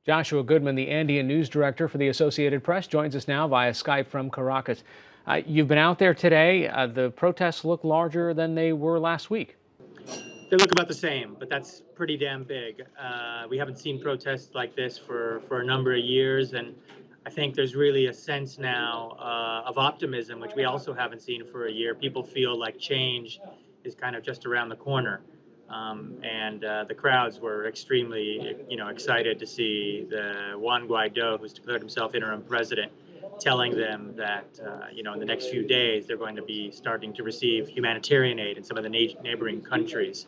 Joshua Goodman, the Andean news director for the Associated Press, joins us now via Skype from Caracas. You've been out there today. The protests look larger than they were last week. They look about the same, but that's pretty damn big. We haven't seen protests like this for a number of years, and I think there's really a sense now of optimism, which we also haven't seen for a year. People feel like change is kind of just around the corner, and the crowds were extremely, excited to see the Juan Guaido, who's declared himself interim president, telling them that in the next few days they're going to be starting to receive humanitarian aid in some of the neighboring countries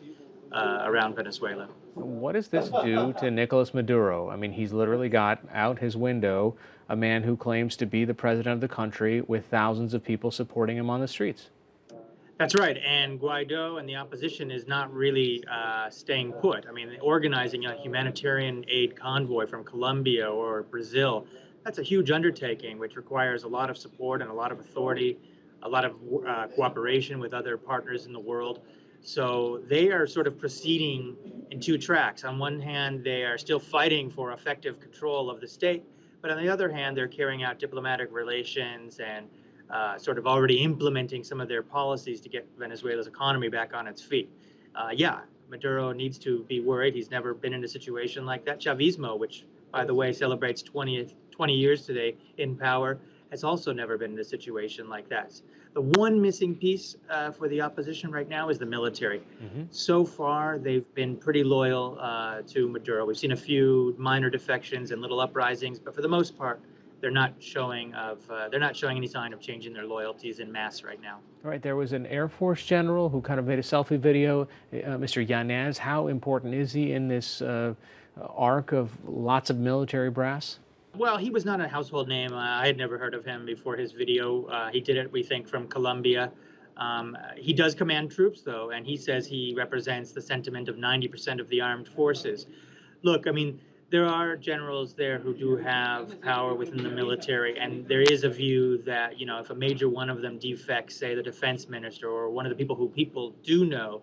around Venezuela. What does this do to Nicolas Maduro? I mean, he's literally got out his window a man who claims to be the president of the country with thousands of people supporting him on the streets. That's right. And Guaido and the opposition is not really staying put. I mean, organizing a humanitarian aid convoy from Colombia or Brazil, that's a huge undertaking, which requires a lot of support and a lot of authority, a lot of cooperation with other partners in the world. So they are sort of proceeding in two tracks. On one hand, they are still fighting for effective control of the state, but on the other hand, they're carrying out diplomatic relations and sort of already implementing some of their policies to get Venezuela's economy back on its feet. Yeah, Maduro needs to be worried. He's never been in a situation like that. Chavismo, which, by the way, celebrates 20 years today in power, has also never been in a situation like that. The one missing piece for the opposition right now is the military. So far, they've been pretty loyal to Maduro. We've seen a few minor defections and little uprisings, but for the most part, they're not showing any sign of changing their loyalties en masse right now. All right, there was an Air Force general who kind of made a selfie video, Mr. Yanez. How important is he in this arc of lots of military brass? Well, he was not a household name. I had never heard of him before his video. He did it, we think, from Colombia. He does command troops, though, and he says he represents the sentiment of 90% of the armed forces. Look, I mean, there are generals there who do have power within the military, and there is a view that, if a major one of them defects, say the defense minister or one of the people who people do know,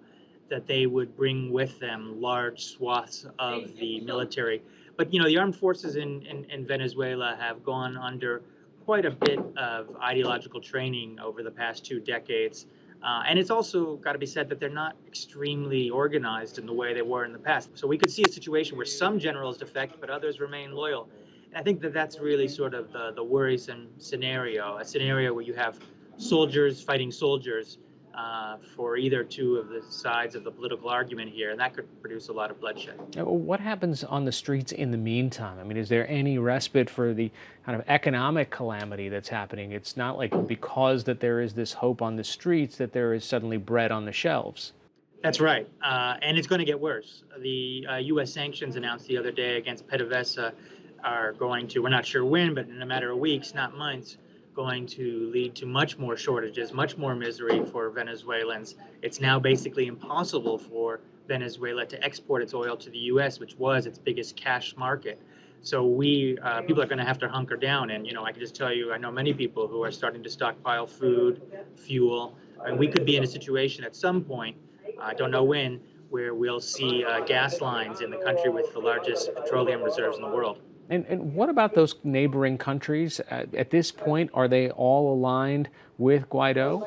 that they would bring with them large swaths of the military. But, the armed forces in Venezuela have gone under quite a bit of ideological training over the past 2 decades. And it's also got to be said that they're not extremely organized in the way they were in the past. So we could see a situation where some generals defect, but others remain loyal. And I think that that's really sort of the worrisome scenario, a scenario where you have soldiers fighting soldiers for either two of the sides of the political argument here, and that could produce a lot of bloodshed. What happens on the streets in the meantime? I mean, is there any respite for the kind of economic calamity that's happening? It's not like because that there is this hope on the streets that there is suddenly bread on the shelves. That's right, and it's going to get worse. The U.S. sanctions announced the other day against PDVSA are going to, we're not sure when, but in a matter of weeks, not months, going to lead to much more shortages, much more misery for Venezuelans. It's now basically impossible for Venezuela to export its oil to the U.S., which was its biggest cash market. So people are going to have to hunker down. And, I can just tell you, I know many people who are starting to stockpile food, fuel, and we could be in a situation at some point, I don't know when, where we'll see gas lines in the country with the largest petroleum reserves in the world. And what about those neighboring countries? At this point, are they all aligned with Guaido?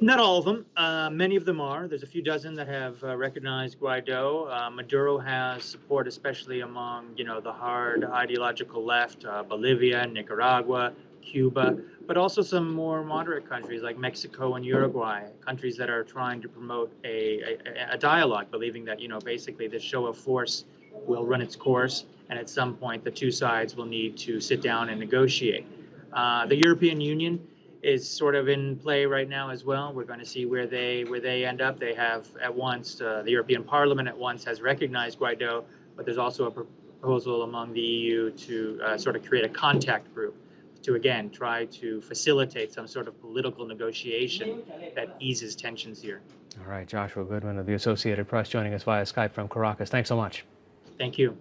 Not all of them. Many of them are. There's a few dozen that have recognized Guaido. Maduro has support, especially among, the hard ideological left, Bolivia, Nicaragua, Cuba, but also some more moderate countries like Mexico and Uruguay, countries that are trying to promote a dialogue, believing that, basically this show of force will run its course, and at some point the two sides will need to sit down and negotiate. The European Union is sort of in play right now as well. We're going to see where they end up. They have at once, the European Parliament at once has recognized Guaido, but there's also a proposal among the EU to sort of create a contact group to, again, try to facilitate some sort of political negotiation that eases tensions here. All right, Joshua Goodman of the Associated Press joining us via Skype from Caracas. Thanks so much. Thank you.